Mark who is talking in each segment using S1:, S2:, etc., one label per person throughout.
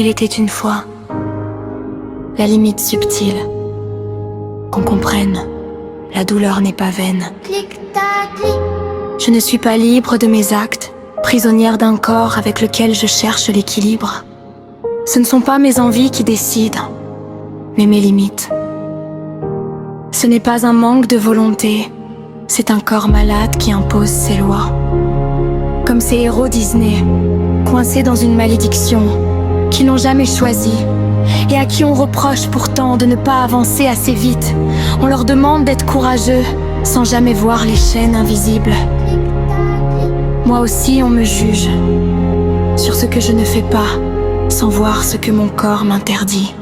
S1: Il était une fois la limite subtile. Qu'on comprenne, la douleur n'est pas vaine. Je ne suis pas libre de mes actes, prisonnière d'un corps avec lequel je cherche l'équilibre. Ce ne sont pas mes envies qui décident, mais mes limites. Ce n'est pas un manque de volonté, c'est un corps malade qui impose ses lois. Comme ces héros Disney, coincés dans une malédiction, qui n'ont jamais choisi, et à qui on reproche pourtant de ne pas avancer assez vite. On leur demande d'être courageux, sans jamais voir les chaînes invisibles. Moi aussi on me juge, sur ce que je ne fais pas, sans voir ce que mon corps m'interdit.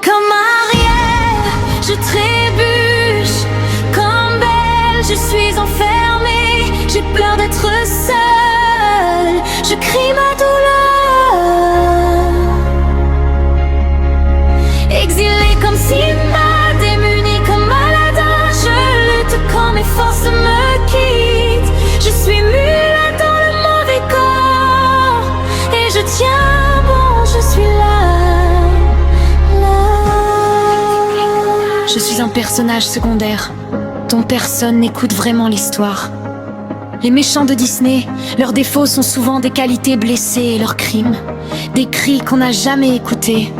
S1: Comme Ariel, je trébuche, comme Belle, je suis enfermée, j'ai peur d'être seule, je crie ma douleur. Exilée comme Simba, démunie comme Aladdin, je lutte quand mes forces me quittent. Je suis muette dans le mauvais corps, et je tiens bon, je suis là. Je suis un personnage secondaire, dont personne n'écoute vraiment l'histoire. Les méchants de Disney, leurs défauts sont souvent des qualités blessées et leurs crimes, des cris qu'on n'a jamais écoutés.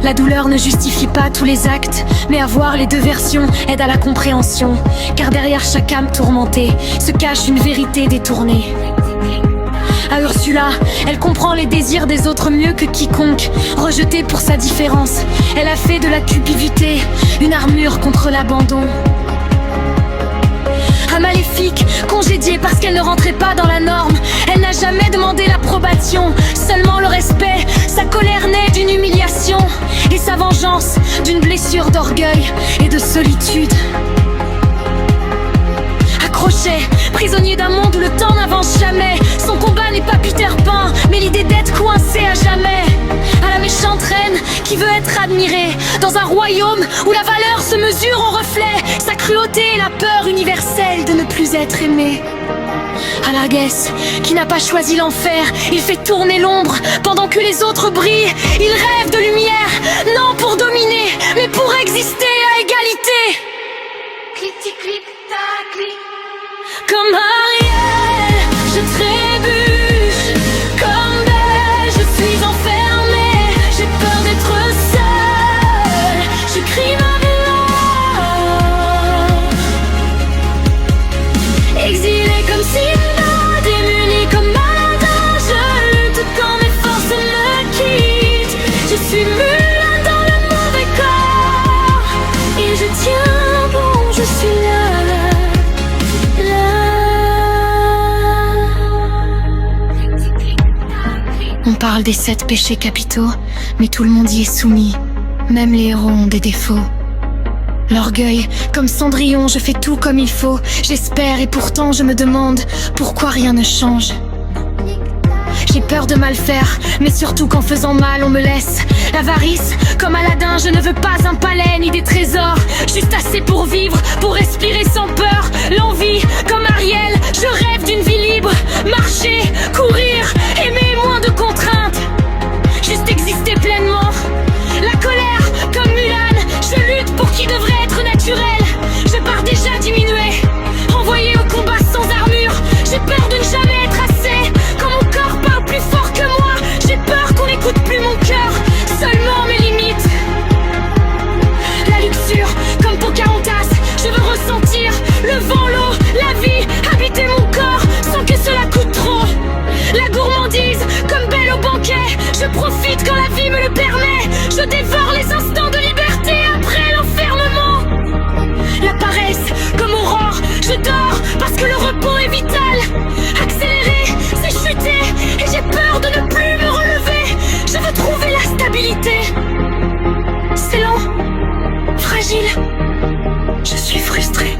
S1: La douleur ne justifie pas tous les actes, mais avoir les deux versions aide à la compréhension, car derrière chaque âme tourmentée se cache une vérité détournée. À Ursula, elle comprend les désirs des autres mieux que quiconque. Rejetée pour sa différence, elle a fait de la cupidité une armure contre l'abandon. À Maléfique, congédiée parce qu'elle ne rentrait pas dans la norme, elle n'a jamais demandé l'approbation, seulement le respect. Sa colère naît d'une humiliation, et sa vengeance d'une blessure d'orgueil et de solitude. Accroché, prisonnier d'un monde où le temps n'avance jamais, son combat n'est pas Peter Pan, mais l'idée d'être coincé à jamais. À la méchante reine qui veut être admirée, dans un royaume où la valeur se mesure au reflet, sa cruauté et la peur universelle de ne plus être aimée. À Larguès, qui n'a pas choisi l'enfer, il fait tourner l'ombre pendant que les autres brillent. Il rêve de lumière, non pour dominer, mais pour exister à égalité. Comme Ariel, je trébuche, comme Belle, je suis enfermée, j'ai peur d'être seule, je crie ma douleur. Exilée comme Simba, démunie comme Aladdin, je lutte quand mes forces me quittent. Je suis muette dans le mauvais corps, et je tiens bon, je suis là. On parle des 7 péchés capitaux, mais tout le monde y est soumis. Même les héros ont des défauts. L'orgueil, comme Cendrillon, je fais tout comme il faut. J'espère et pourtant je me demande pourquoi rien ne change. J'ai peur de mal faire, mais surtout qu'en faisant mal on me laisse. L'avarice, comme Aladdin, je ne veux pas un palais ni des trésors, juste assez pour vivre, pour respirer sans peur. L'envie, comme Ariel, je rêve d'une vie libre. Marcher, courir, aimer moins de contraintes, juste exister pleinement. La colère, comme Mulan, je lutte pour qui devrait être naturel. Je pars déjà diminué, envoyé au combat sans armure. J'ai peur de ne jamais être assez, quand mon corps parle plus fort que moi. J'ai peur qu'on n'écoute plus mon cœur, seulement mes limites. La luxure, comme Pocahontas, je veux ressentir le vent, l'eau, la vie, habiter mon corps sans que cela coûte trop. La gourmandise, comme Belle au banquet, je profite quand la vie me le permet. Je dévore les instants de liberté après l'enfermement. La paresse, comme Aurore, je dors parce que le repos est vital. Accélérer, c'est chuter, et j'ai peur de ne plus me relever. Je veux trouver la stabilité. C'est lent, fragile, je suis frustrée.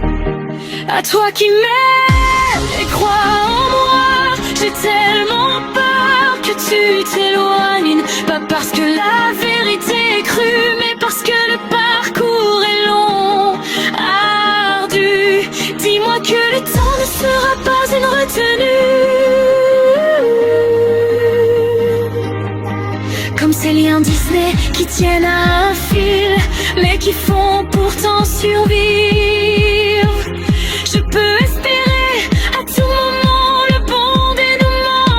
S1: À toi qui m'aimes et crois en moi, j'ai tellement peur que tu t'éloignes. Pas parce que la vérité est crue, mais parce que le parcours est long, ardu. Dis-moi que le temps ne sera pas une retenue. tiennent à un fil, mais qui font pourtant survivre. Je peux espérer à tout moment le bon dénouement.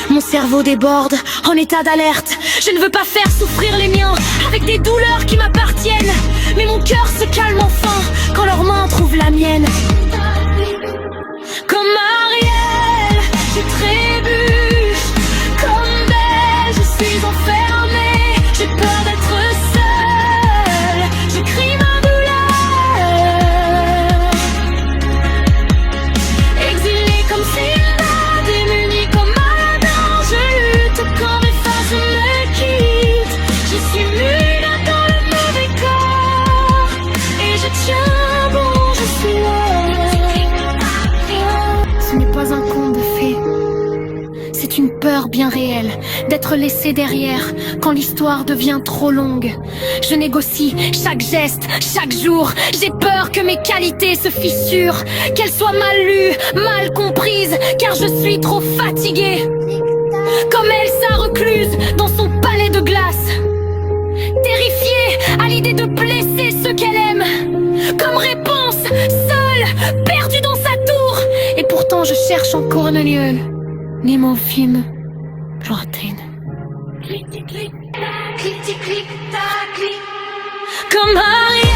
S1: Mon cerveau déborde, en état d'alerte. Je ne veux pas faire souffrir les miens avec des douleurs qui m'appartiennent. Mais mon cœur se calme enfin quand leurs mains trouvent la mienne. Comme Ariel, je trébuche. Comme Belle, je suis enfermée. J'ai peur d'être seule. Je crie ma douleur. Exilée comme Simba, démunie comme Aladdin. Je lutte quand mes phases me quittent. Je suis mue dans le mauvais corps. Et je tiens bon, je suis là. Ce n'est pas un conte de fées, c'est une peur bien réelle d'être laissée derrière quand l'histoire devient trop longue. Je négocie chaque geste, chaque jour. J'ai peur que mes qualités se fissurent, qu'elles soient mal lues, mal comprises, car je suis trop fatiguée. Comme Elsa recluse dans son palais de glace, terrifiée à l'idée de blesser ceux qu'elle aime. Comme Réponse, seule, perdue dans sa tour. Et pourtant je cherche encore un lieu. Nemo film, Joaquin. Comme Ariel.